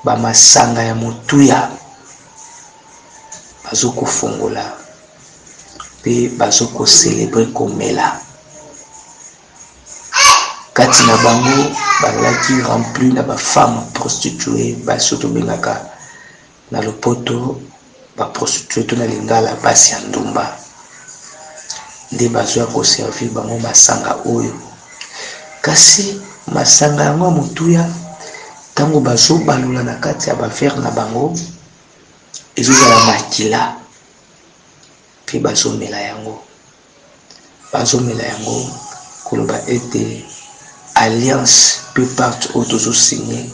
bamasanga ya motuya bazokofongola pe bazokocelebre komela. Kati na bango bazalaki rempli na bafemme prostituée baso tobengaka na lopoto baprostituée to na lingala basi ya ndumba nde bazwa koservir bango masanga oyo. Kasi masanga yango motuya ntango bazobalola na kati ya bavere na bango ezozala makila mpe bazomela yango koloba ete alliance pe parte oyo tozosigne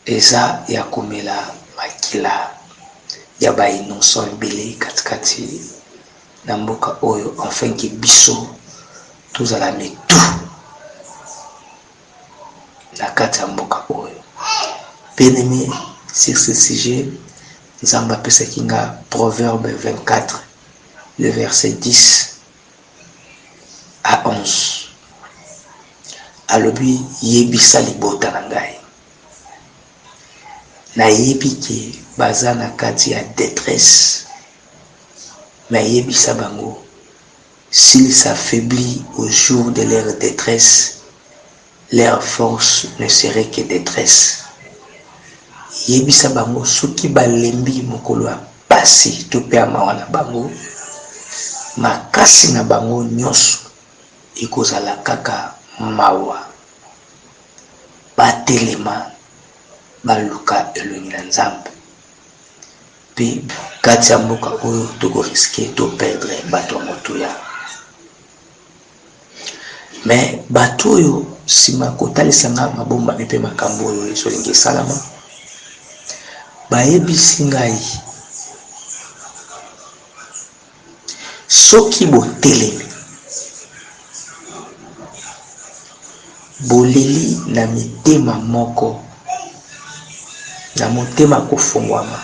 eza ya komela makila ya bainnocent ebele katikati na mboka oyo, enfin ke biso tozala metu na kati ya mboka oyo. Bien-aimé, sur ce sujet Nzambe apesaki nga Proverbe 24 le verset 10 à 11 alobi yebisa libota na ngai nayebi ke baza na kati ya détresse, nayebisa bango s'ils s'affaiblit au jour de leur détresse, leur force ne serait que détresse. Yebisa bango soki balembi mokolo ya pasi to pe mawa na bango, makasi na bango nyonso ekozala kaka mawa. Batelema baluka elongi na Nzambe. Pe kati ya mboka oyo tokoriske to perdre bato ya motuya. Mais bato oyo sima kotalisa nga mabomba mpe makambo oyo ezolingi esalama, bayebisi ngai soki botelemi boleli na mitema moko na motema kofungwama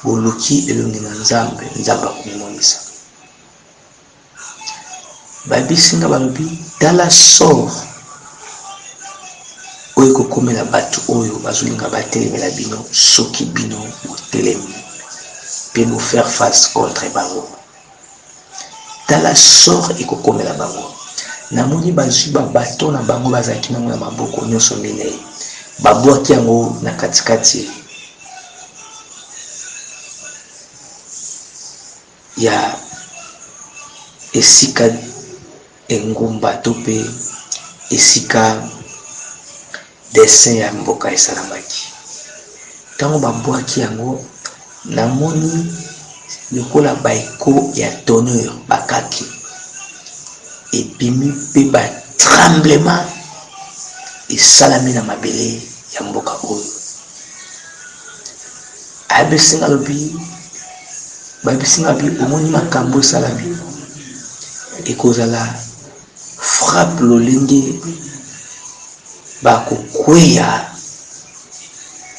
boluki elongi na Nzambe, Nzambe akomimonisa. Bayebisi nga balobi tala sort oyo kokomela bato oyo bazolinga batelemela bino soki bino botelemi pe nous faire face contre bango. Tala sort ekokomela bango. Namoni bazwi bato na bango bazalaki nango na maboko nyonso minei, babwaki yango na katikati ya esika engumba to pe esika dessin ya mboka esalamaki. Ntango babwaki yango namoni lokola baeko ya tonnerre bakaki ebimi mpe batremblement esalami na mabele ya mboka oyo. Ayebisinga lobi bayebisinga bi omoni makambo esalami ekozala frappe lolenge bakokweya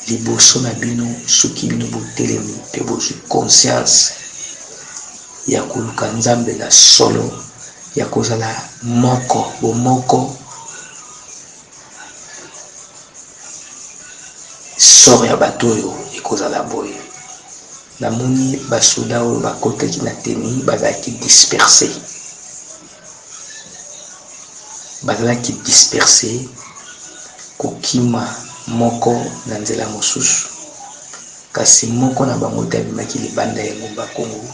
liboso na bino soki bino botelemi mpe bozwi conscience ya koluka Nzambe na solo, ya kozala moko bomoko. Sort ya bato oyo ekozala boye. Namoni basoda oyo bakotaki na teni bazalaki disperse kokima moko na nzela mosusu, kasi moko na bango te abimaki libanda ya ngomba Kongo.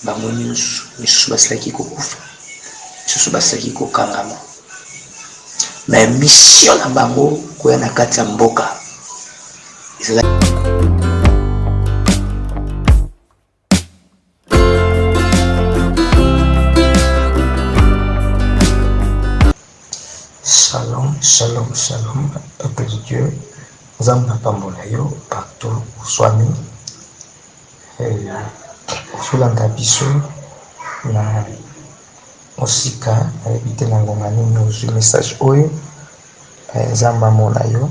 Bango nyonso misusu basilaki kokufa, misusu basilaki kokangama. Mais mission na bango koya na kati ya mboka Shalom, shalom, shalom, peuple de Dieu. Nzambe pambola yo partout où sois-tu. Sulanga biso na osika ebite na ngonga nini ozwi message oyo. Nzambe amona yo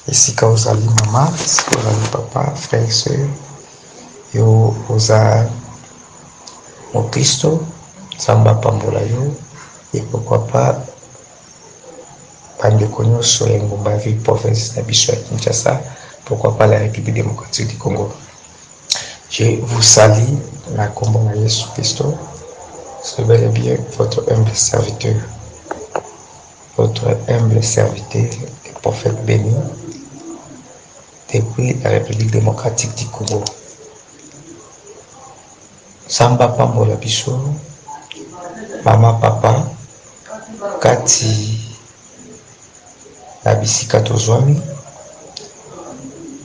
esika ozali mama, esika ozali papa, frère, sœur, yo oza Mokristo. Nzambe pambola yo et pourquoi pas bandeko nyonso ya ngomba ville province na biso ya Kinshasa, pourquoi pas la République démocratique du Congo. Je vous salue na kombo na Yesu Christo. C'est bel et bien votre humble serviteur, le prophète béni, depuis la République démocratique du Congo. Samba pambola biso, mama papa, kati na bisika tozwami,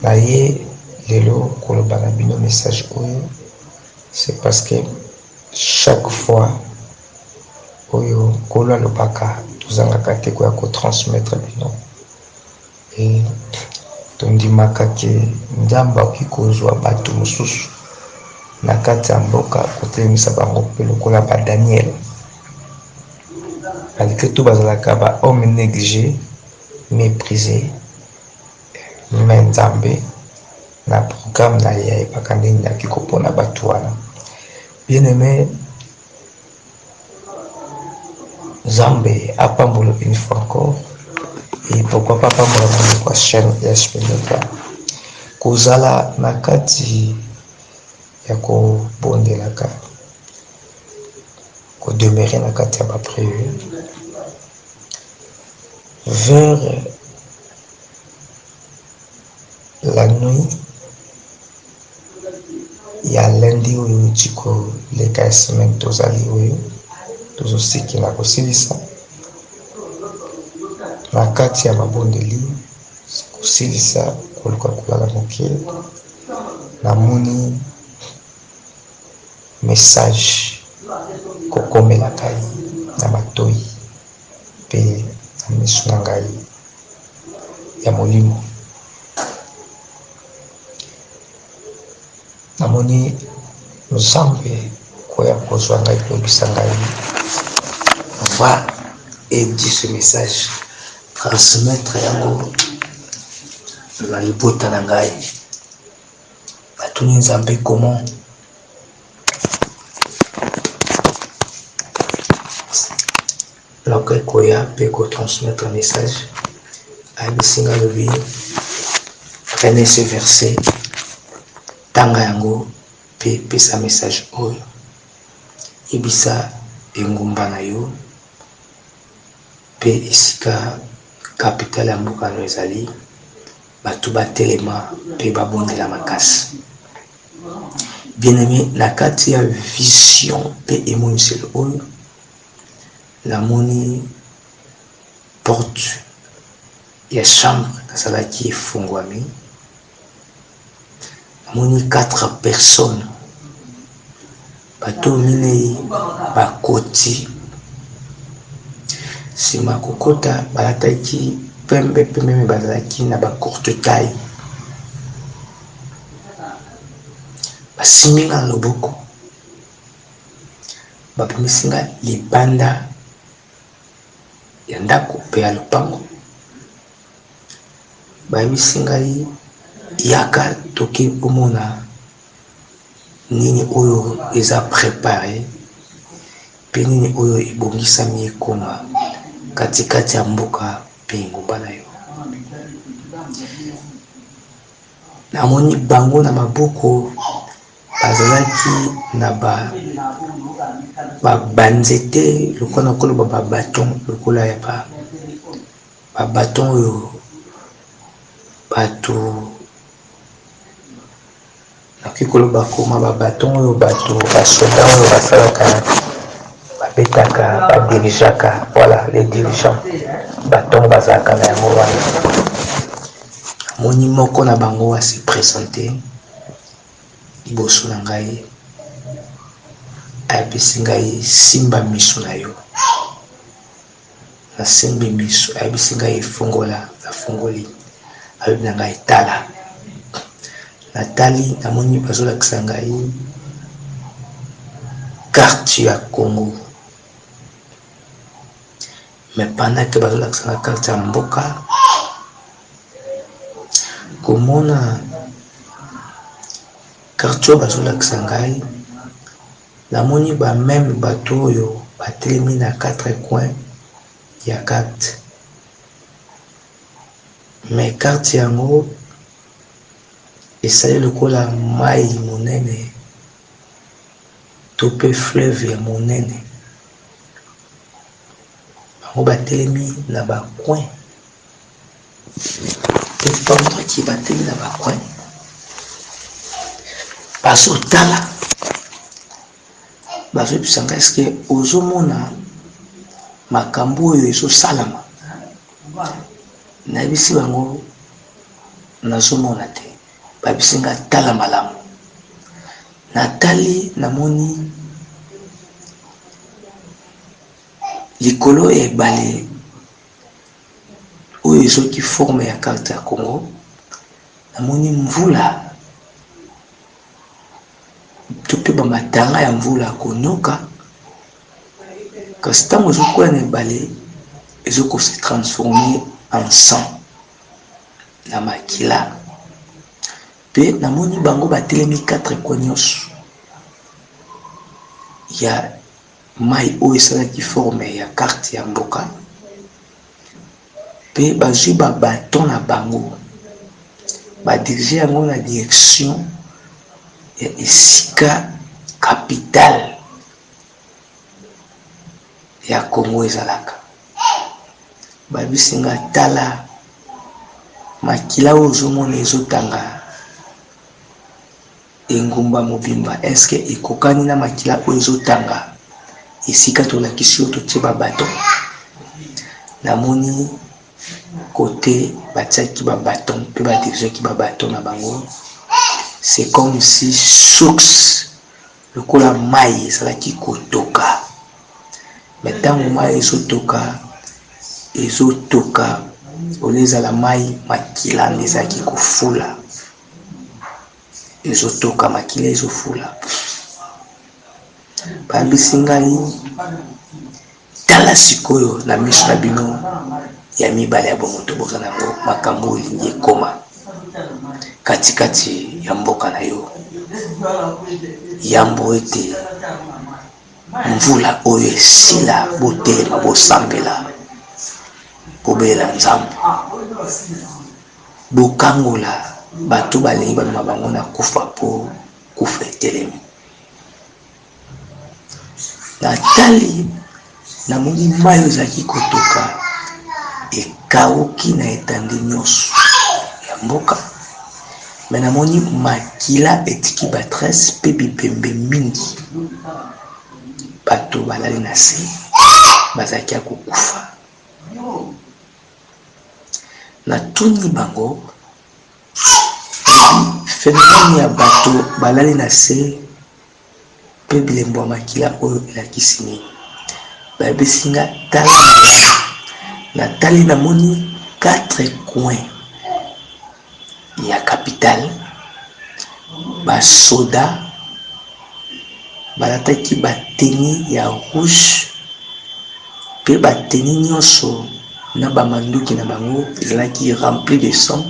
na ye lelo koloba na bino message oyo, c'est parce que chaque fois oyo kolo alobaka tozangaka te koya kotransmettre bino, e tondimaka ke nzambe akoki kozwa bato mosusu na kati ya mboka kotelemisa bango mpe lokola ba Daniel, malgré tout bazalaka ba homme négligé méprisé, mais nzambe na programme na ye ayebaka ndenge akoki kopona bato wana. Bien aimé, Nzambe apambola une fois encore, et pourquoi pas pambola kwa chaîne ya Spineka kozala na kati ya kobondelaka kodemere na kati ya bapriere vers la nuit ya lundi oyo tiko leka ya semaine tozali oyo tozosiki na kosilisa na kati ya mabondeli kosilisa koluka kolala moke, namoni message kokomela ngai na matoi mpe na miso na ngai ya molimo. Namoni Nzambe koya kozwa ngai kolobisa ngai, va et dit ce message, transmettre yango na libota na ngai. Batuni Nzambe comment loka koya mpe kotransmettre un message ayebisinga lobi prenez ce verset tanga yango mpe pesa message oyo yebisa engumba na yo mpe esika capitale ya mboka no ezali, bato batelema mpe babondela makasi. Bien-aimé, na kati ya vision mpe emoniselo oyo namoni porte ya chambre ezalaki efungwami, namoni 4 personnes, bato minei bakoti, nsima kokota balataki pembe me bazalaki na bacourte taille, basimbi nga na loboko, bapemisi nga libanda ya ndako mpe ya lopango, bayebisi ngai yaka toki komona nini oyo eza prépare mpe nini oyo ebongisami ekoma katikati ya mboka mpe engumba na yo. Namoni bango na maboko bazalaki na banzete lokola koloba babaton, lokola ya babaton oyo bato nakoki koloba koma babaton oyo bato basoda oyo basalaka babetaka badirijaka, voilà les dirigeants baton bazalaka na yango wana. Namoni moko na bango asi présente liboso na ngai, ayebisi ngai simba miso na yo, nasimbi miso, ayebisi ngai efongola, nafungoli, ayebi na ngai tala, natali namoni bazolakisa ngai carte ya Congo, mais pendant que bazolakisa ngai carte ya mboka, komona carte oyo bazolakisa ngai, namoni bameme bato oyo batelemi na 4 coins ya carte, mais carte yango esali lokola mai monene to pe fleuve ya monene. Bango batelemi na bacoin pe pendant ki batelemi na bacoin bazotala bazoyebisanga eske ozomona makambo oyo ezosalama. Nayebisi bango nazomona te. Babisinga tala malamu. Natali namoni likolo ya ebale oyo ezoki forme ya carte ya Congo. Namoni mvula to pe bamatanga ya mvula konoka, kasi ntango ezokwela na ebale ezoko se transformer en sang na makila. Pe namoni bango batelemi 4 coins nyonso ya mai oyo esalaki forme ya carte ya mboka. Pe bazwi babaton na bango badirige yango na direction ya esika capitale ya Congo ezalaka. Babisinga tala makila oyo ozomona ezotanga engumba mobimba, eske ekokani na makila oyo ezotanga esika tolakisi oyo totie babaton. Namoni kote batiaki babaton mpe badirigaki babaton na bango. C'est comme si source lokola mai ezalaki kotoka. Mais ntango mai ezotoka olezala mai makila nde ezalaki kofula. Ezotoka makila ezofula. Babisi ngai tala sikoyo na miso na bino ya mibale ya bomoto boza nango makambo olingi ekoma katikati ya mboka na yo. Yambo ete mvula oyo esila botelema bosambela bobelela Nzambe, bokangola bato balingi bamema bango na kufa po kufa etelemi. Natali namoni mai oyo ezalaki kotoka ekauki na etandi nyonso ya mboka. Me namoni makila etiki batresse pe bipembe mingi. Bato balali na se bazalaki ya kokufa. Natuni bango phénomène ya bato balali na se pe bilembo ya makila oyo elakisi nini. Bayebisinga tala natali namoni 4 coins ya capitale. Basoda balataki bateni ya rouge pe bateni nyonso na bamanduki na bango ezalaki rempli de sang.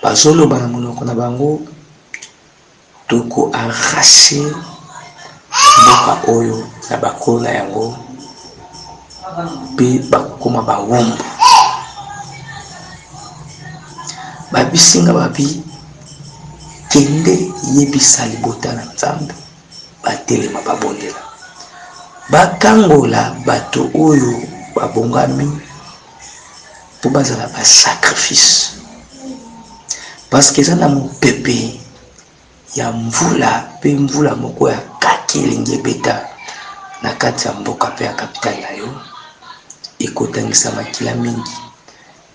Bazoloba na monoko na bango toko arrache mboka oyo na bakolo na yango pe bakoma bawombo. Babisinga babi kende yebisa libota na Nzambe batelema babondela bakangola bato oyo babongami po bazala ba sacrifice, parce que eza na mopepe ya mvula pe mvula moko ya kaki elingi ebeta na kati ya mboka pe ya kapitale na yo ekotangisa makila mingi,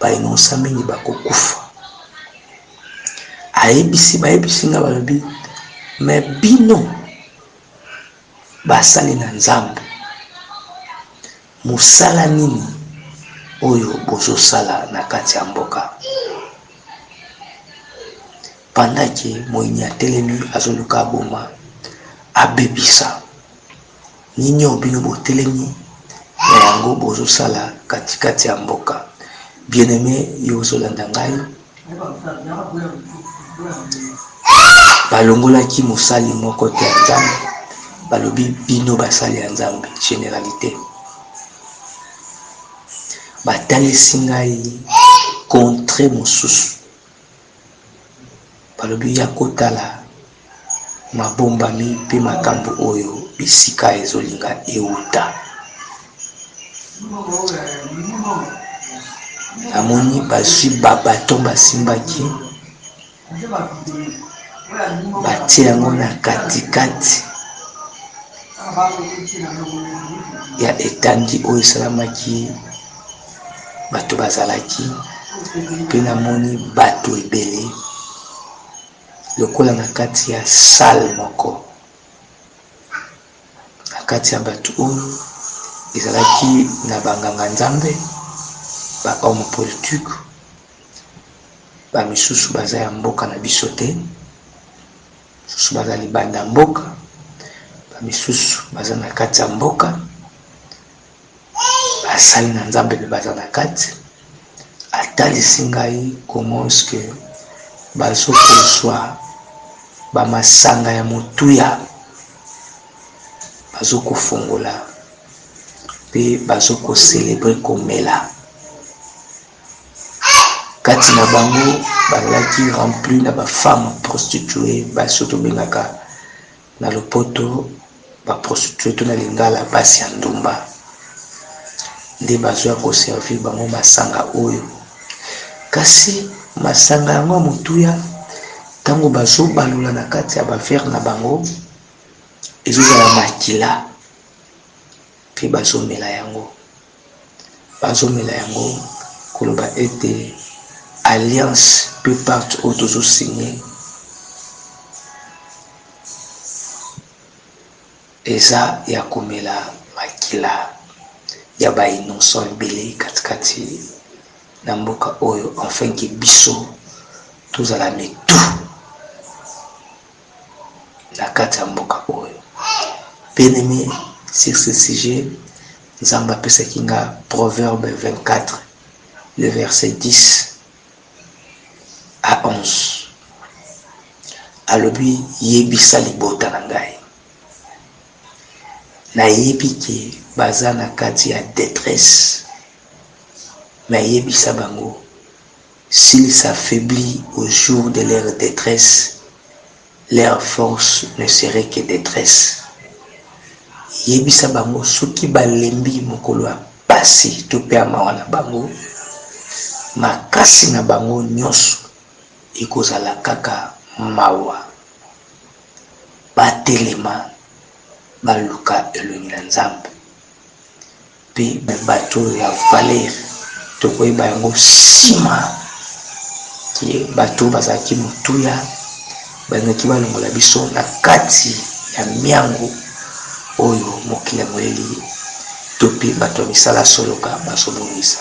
bainonsa mingi bakokufa. Bayebisinga balobi me bino basali na Nzambe mosala nini oyo bozosala na kati ya mboka. Pandaki moyini atelemi azoluka aboma abebisa nini oyo bino botelemi na yango bozosala katikati ya mboka. Bien-aimé yo ozolanda ngai, balongolaki mosali moko te ya Nzambe, balobi bino basali ya Nzambe généralité. Batalisi ngai contre mosusu balobi ya kotala mabombami mpe makambo oyo bisika ezolinga euta. Namoni bazwi babaton basimbaki batie yango na katikati ya etangi oyo esalamaki bato bazalaki, mpe namoni bato ebele lokola na kati ya salle moko. Na kati ya bato oyo ezalaki na banganga nzambe, ba homme politique, ba misusu baza ya mboka na biso te, misusu baza libanda mboka, ba misusu baza na kati ya mboka, basali na nzambe mpe baza na kati. Atalisi ngai comment est-ce que bazokozwa bamasanga ya motuya, bazokofongola mpe bazokocelebre komela. Kati na bango bazalaki rempli na bafemme prostituée, baso tobengaka na lopoto baprostituée to na lingala basi ya ndumba, nde bazwa koservir bango masanga oyo. Kasi masanga yango motuya ntango bazobalula na kati ya bavere na bango ezozala makila, mpe bazomela yango koloba ete alliance mpe parte oyo tozosigne eza ya komela makila ya bainnocent ebele katikati na mboka oyo, enfin ke biso tozala metu na kati ya mboka oyo. Bien-aimé, sur ce sujet, Nzambe apesaki nga Proverbe 24, le verset 10 à 11. Alobi yebisa libota na ngai. Nayebi ke baza na kati ya détresse. Nayebisa bango, s'ils s'affaiblit au jour de leur détresse, leur force ne serait que détresse. Yebisa bango soki balembi mokolo ya pasi to pe ya mawa na bango, makasi na bango nyonso ekozala kaka mawa. Batelema baluka elongi na Nzambe, mpe bato ya valer tokoyeba yango nsima ke bato bazalaki motuya bazalaki balongola biso na kati ya miango oyo mokili ya moleli to mpe bato ya misala soloka bazobongisa.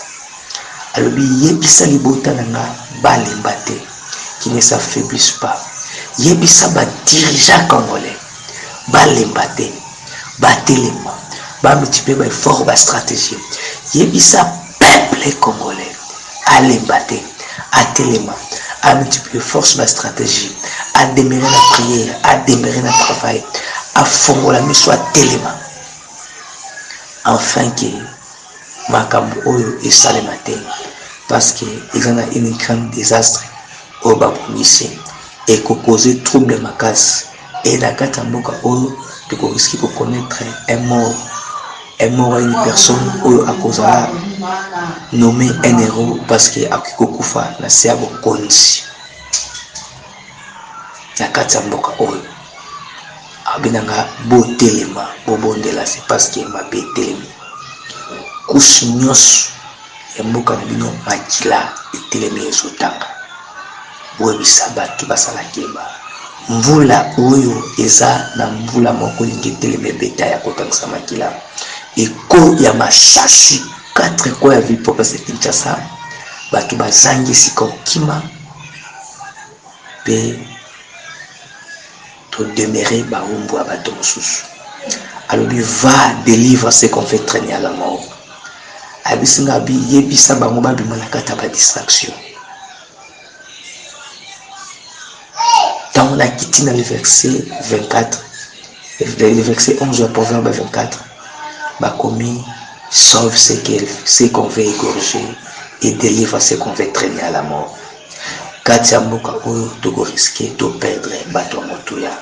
Alobi yebisa libota na nga balemba te, qui ne s'affaiblisse pas. Yebisa badirija congolais balemba te, batelema bamultiplie baeffort bastratégie. Yebisa peuple congolais alemba te, atelema, à multiplier force ma stratégie, à demeurer la prière, à demeurer le travail, à fongola miso à telema, afin que makambo oyo esalema te, parce que ils en a une grande désastre au babongisi et qu'on cause trouble makasi et la kati ya mboka oyo de risquer de connaître un mort à une personne oyo akozala nommé un héros parce que akikokufa na se ya bokonzi na kati ya mboka oyo abinanga botelema bobondela. C'est parce que mabe etelemi kushi nyonso ya mboka na bino makila etelemi ezotanga. Boyebisa bato basala keba mvula oyo eza na mvula moko lingi etelemi ebeta ya kotangisa makila eko ya masasi 4 ko ya ville province ya Kinshasa bato bazangi esika okima pe to demeurer baumbu ya bato mosusu. Alobi va délivre ce qu'on fait traîner à la mort. Abisinga bi yebisa bango babima na kata ba distraction. Dans la kitine le verset 24, le verset 11 du Proverbe 24, bah commis sauve ce qu'on veut égorger et délivre ceux qu'on veut traîner à la mort. Kati ya mboka oyo tokoriske toperdre bato ya motuya.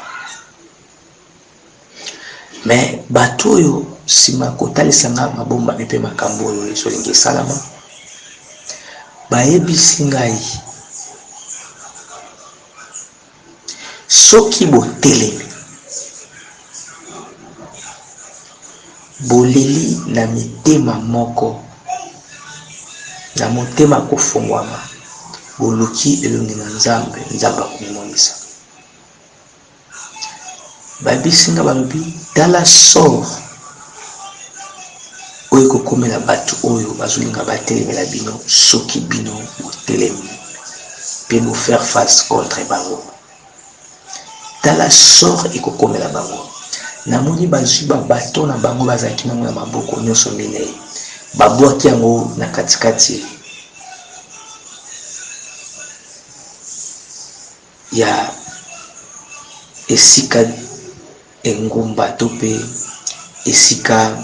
Mais bato oyo nsima kotalisanga mabombami mpe makambo oyo ezolingi esalama bayebisi ngai soki botelemi boleli na mitema moko na motema kofungwama boluki elongi na nzambe akomimonisa. Bayebisi nga balobi tala sort oyo ekokomela bato oyo bazolinga batelemela bino soki bino botelemi mpe bofaire face contre bango. Tala sort ekokomela bango. Namoni bazwi babato na bango bazalaki nango na maboko nyonso minei babwaki yango na katikati ya esika engumba to mpe esika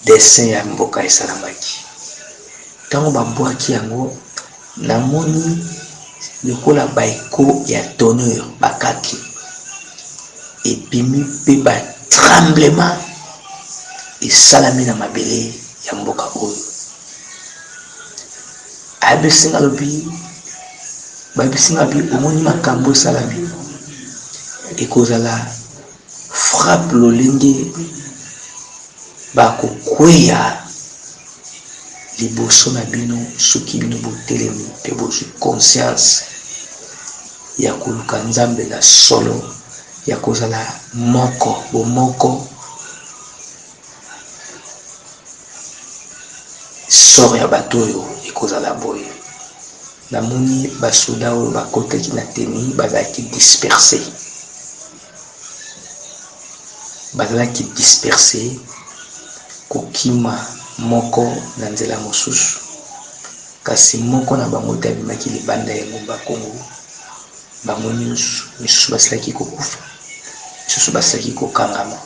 dessin ya mboka esalamaki. Ntango babwaki yango namoni lokola baeko ya tonnerre bakaki ebimi mpe batremblement esalami na mabele ya mboka oyo. Ayebisinga lobi bayebisinga lobi omoni makambo esalami ekozala frappe lolenge bakokweya liboso na bino soki bino botelemi mpe bozwi conscience ya koluka nzambe na solo ya kozala moko bomoko. Sort ya bato oyo ekozala boye. Namoni basoda oyo bakotaki na teni bazalaki disperse kokima moko na nzela mosusu, kasi moko na bango te abimaki libanda ya ngomba Kongo. Bango nyonso misusu basilaki kokufa, misusu basilaki kokangama.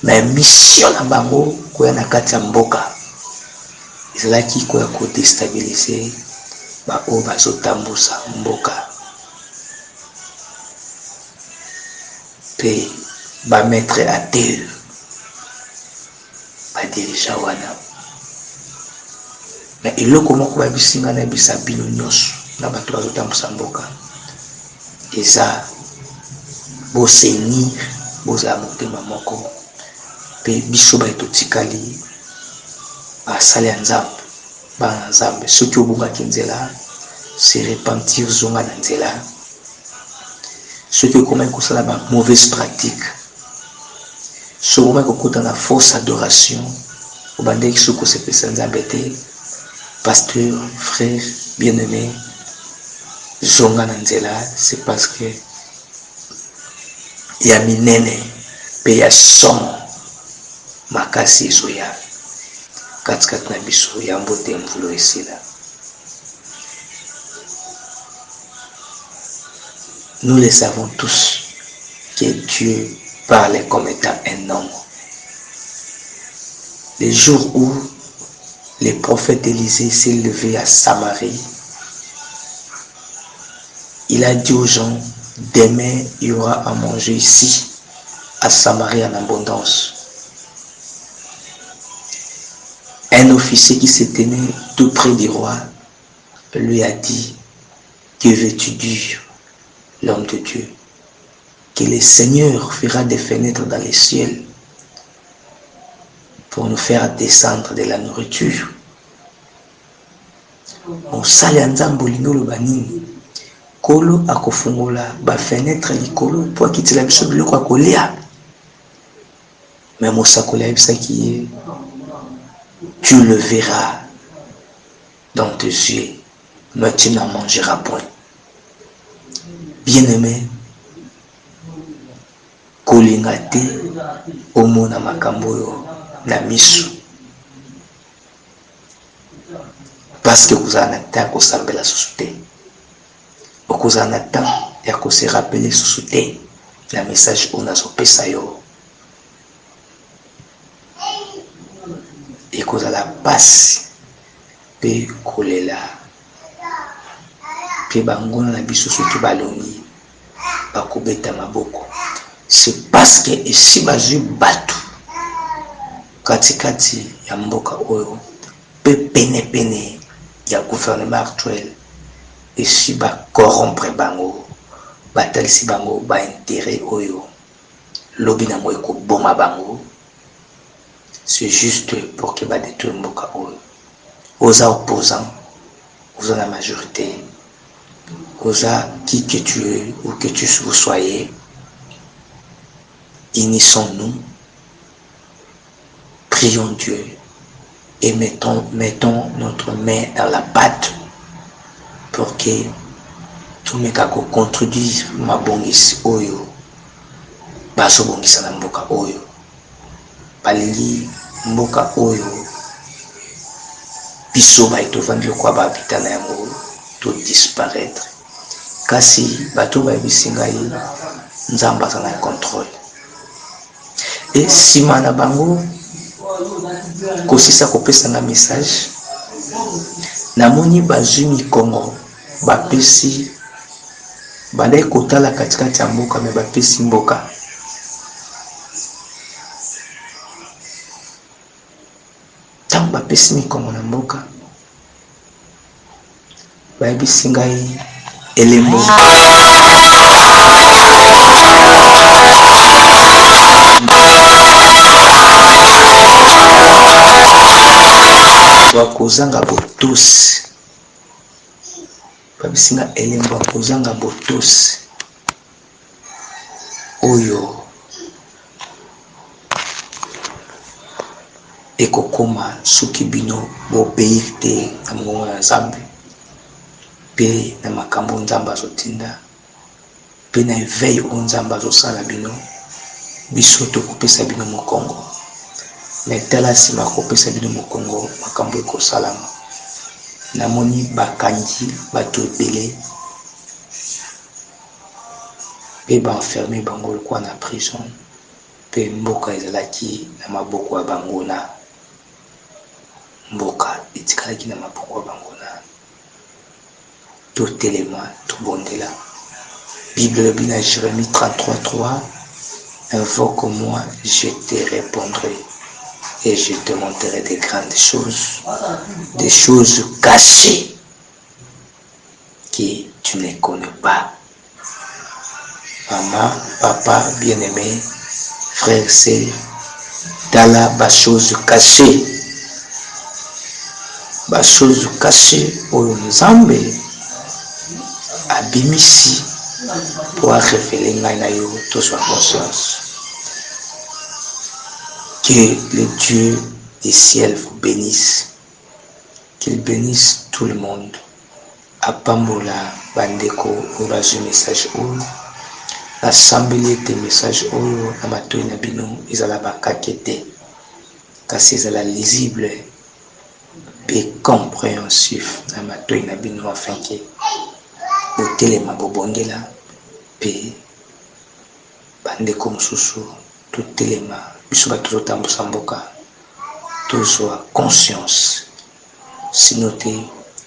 Mais mission na bango koya na kati ya mboka ezalaki koya kodestabilize baoyo bazotambusa mboka mpe bametre a terre badirija wana. Na eloko moko bayebisinga na bisa bino nyonso na bato bazotambusa mboka eza bosenir bozala motema moko mpe biso baye totikali basali ya nzambe bana nzambe. Soki obungaki nzela se repentir zonga na nzela. Soki okomaki kosala ba mauvaise pratique, soki okomaki kokota na fausse adoration obandeki soki kosepesa nzambe te, pasteur, frère, bien-aimé, zonga na nzela. C'est parce que ya minene mpe ya somo makasi ezoya katikati na biso ya mbote mvulo esila. Nous le savons tous que Dieu parlait comme étant un homme. Le jour où le prophète Élisée s'est levé à Samarie, il a dit aux gens, demain il y aura à manger ici à Samarie en abondance. Un officier qui se tenait tout près du roi lui a dit, que veux-tu dire, l'homme de Dieu? Que le Seigneur fera des fenêtres dans les ciels pour nous faire descendre de la nourriture. Mosali ya nzambe olingi oloba nini? Kolo akofungola ba fenêtre likolo po akitela biso biloko ya kolia. Mais mosakoli ayebisaki ye, tu le verras dans tes yeux, mais tu n'en mangeras point. Bien-aimé, kolinga te omona makambo oyo na miso, parce que okozala na temps ya kosambela susu te, okozala na temps ya kose rappele susu te na message oyo nazopesa yo. Ekozala pasi pe kolela pe bangona na biso soki balongi bakobeta maboko. C'est parce que esi bazwi bato katikati ya mboka oyo pe penepene ya gouvernement actuel esi bacorrompre bango batalisi bango baintérêt oyo lobi nango ekoboma bango. C'est juste pour que badétruire mboka oyo. Oza opposant, oza la majorité, oza qui que tu es ou que tu soyez, unissons-nous, prions Dieu et mettons notre main dans la pâte pour que tout le monde contribue ma bongisi oyo baso bongisa na mboka oyo balingi mboka oyo biso baetovandi lokwa babita na yango to disparaître kasi bato bayebisi ngai nzambe aza na contrôle. Et nsima na bango kosisa kopesa na message namoni bazwi mikongo bapesi bandai kotala katikati ya mboka me bapesi mboka. Ntango bapesi mikongo na mboka bayebisi ngai elembo wakozanga botosi, babisi nga elembo wakozanga botosi oyo ekokoma soki bino bobeyi te na mongongo na Nzambe mpe na makambo Nzambe azotinda mpe na eveil oyo Nzambe azosala bino. Biso tokopesa bino mokongo me tala nsima kopesa bino mokongo makambo ekosalama. Namoni bakangi bato ebele mpe baenferme bango lokwa na prison mpe mboka ezalaki na maboko ya bango na mboka etikalaki na maboko ya bango na totelema tobondela. Bible lobi na Jérémie 33:3 invoque-moi, je te répondrai et je te montrerai des grandes choses, des choses cachées que tu ne connais pas. Maman, papa, bien-aimé, frère, sœur, tala ba choses cachées. Ba choses cachées oyo Nzambe abimisi pour révéler ngai na yo tozwa conscience. Que le Dieu du ciel vous bénisse, qu'il bénisse tout le monde. Apambola bandeko oyo bazwi message oyo asambeli ete message oyo na matoi na bino ezala bakake te kasi ezala lisible mpe compréhensif na matoi na bino afin ke botelema bobongela mpe bandeko mosusu totelema biso bato totambusa mboka tozwa conscience sino te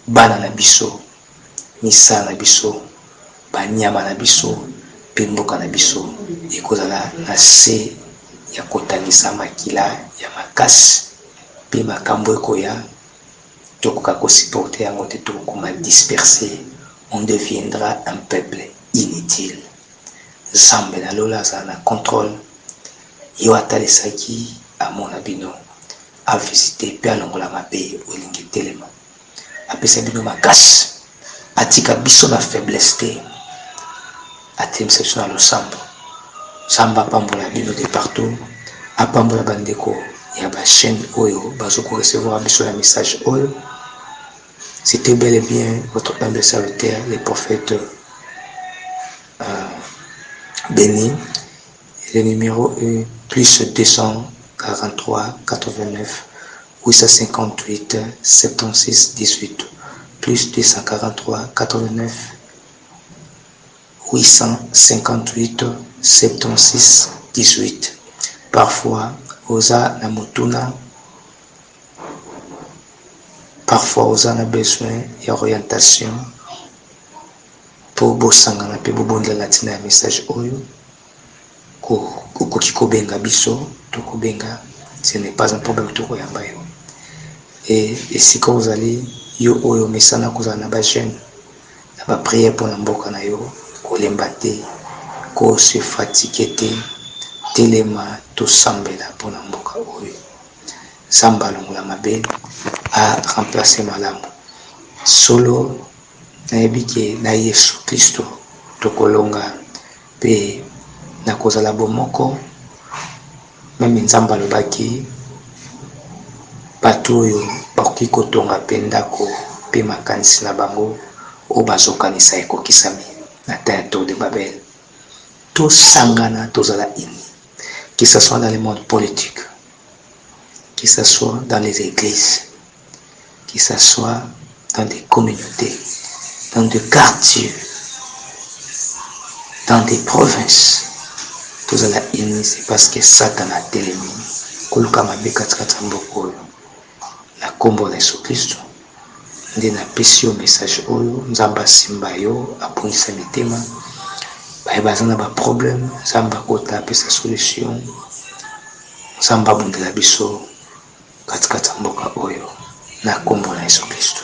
bana na biso misala na biso banyama na biso mpe mboka na biso ekozala na se ya kotangisa makila ya makasi mpe makambo ekoya tokoka kosupporte yango te tokokoma disperse, on deviendra un peuple inutile. Nzambe na lola azala na contrôle yo atalisaki amona bino avisite mpe alongola mabe olingi telema apesa bino makasi atika biso na faiblesse te atemisa biso na losambo. Nzambe apambola bino de partout, apambola bandeko ya bachaîne oyo bazoko recevoir biso na message oyo. C'était bel et bien votre humble serviteur, le prophète Béni. Le numéro est plus 243 89 858 76 18. Plus 243 89 858 76 18. Parfois, oza na motuna parfois aux en a besoin d'orientation pour bosangana pe bobonde la tina message oyo kokoki kobenga biso tokobenga, ce n'est pas un problème tokoyamba yo. Et esika ozali yo oyo mesana kozala na bajeune na bapriere mpona mboka na yo, kolemba te, kose fatike te, telema tosambela mpona mboka oyo. Nzambe alongola mabe a remplace malamu. Solo nayebi ke na Yesu Kristo tokolonga mpe na kozala bomoko. Meme Nzambe alobaki bato oyo bakoki kotonga mpe ndako mpe makanisi na bango oyo bazokanisa ekokisami na temps ya tour de Babel. Tosangana tozala ini, que ce soit dans le monde politique, que ce soit dans les églises, que ce soit dans des communautés, dans des quartiers, dans des provinces. Tozala ini, c'est parce que Satan a telemi koluka mabe katikati ya mboka oyo. Na kombo na Yesu Kristo nde napesi yo message oyo. Nzambe asimba yo, apongisa mitema baye baza na baproblème. Nzambe akota apesa solution. Nzambe abundela biso katikati ya mboka oyo na kombo na Yesu Kristo.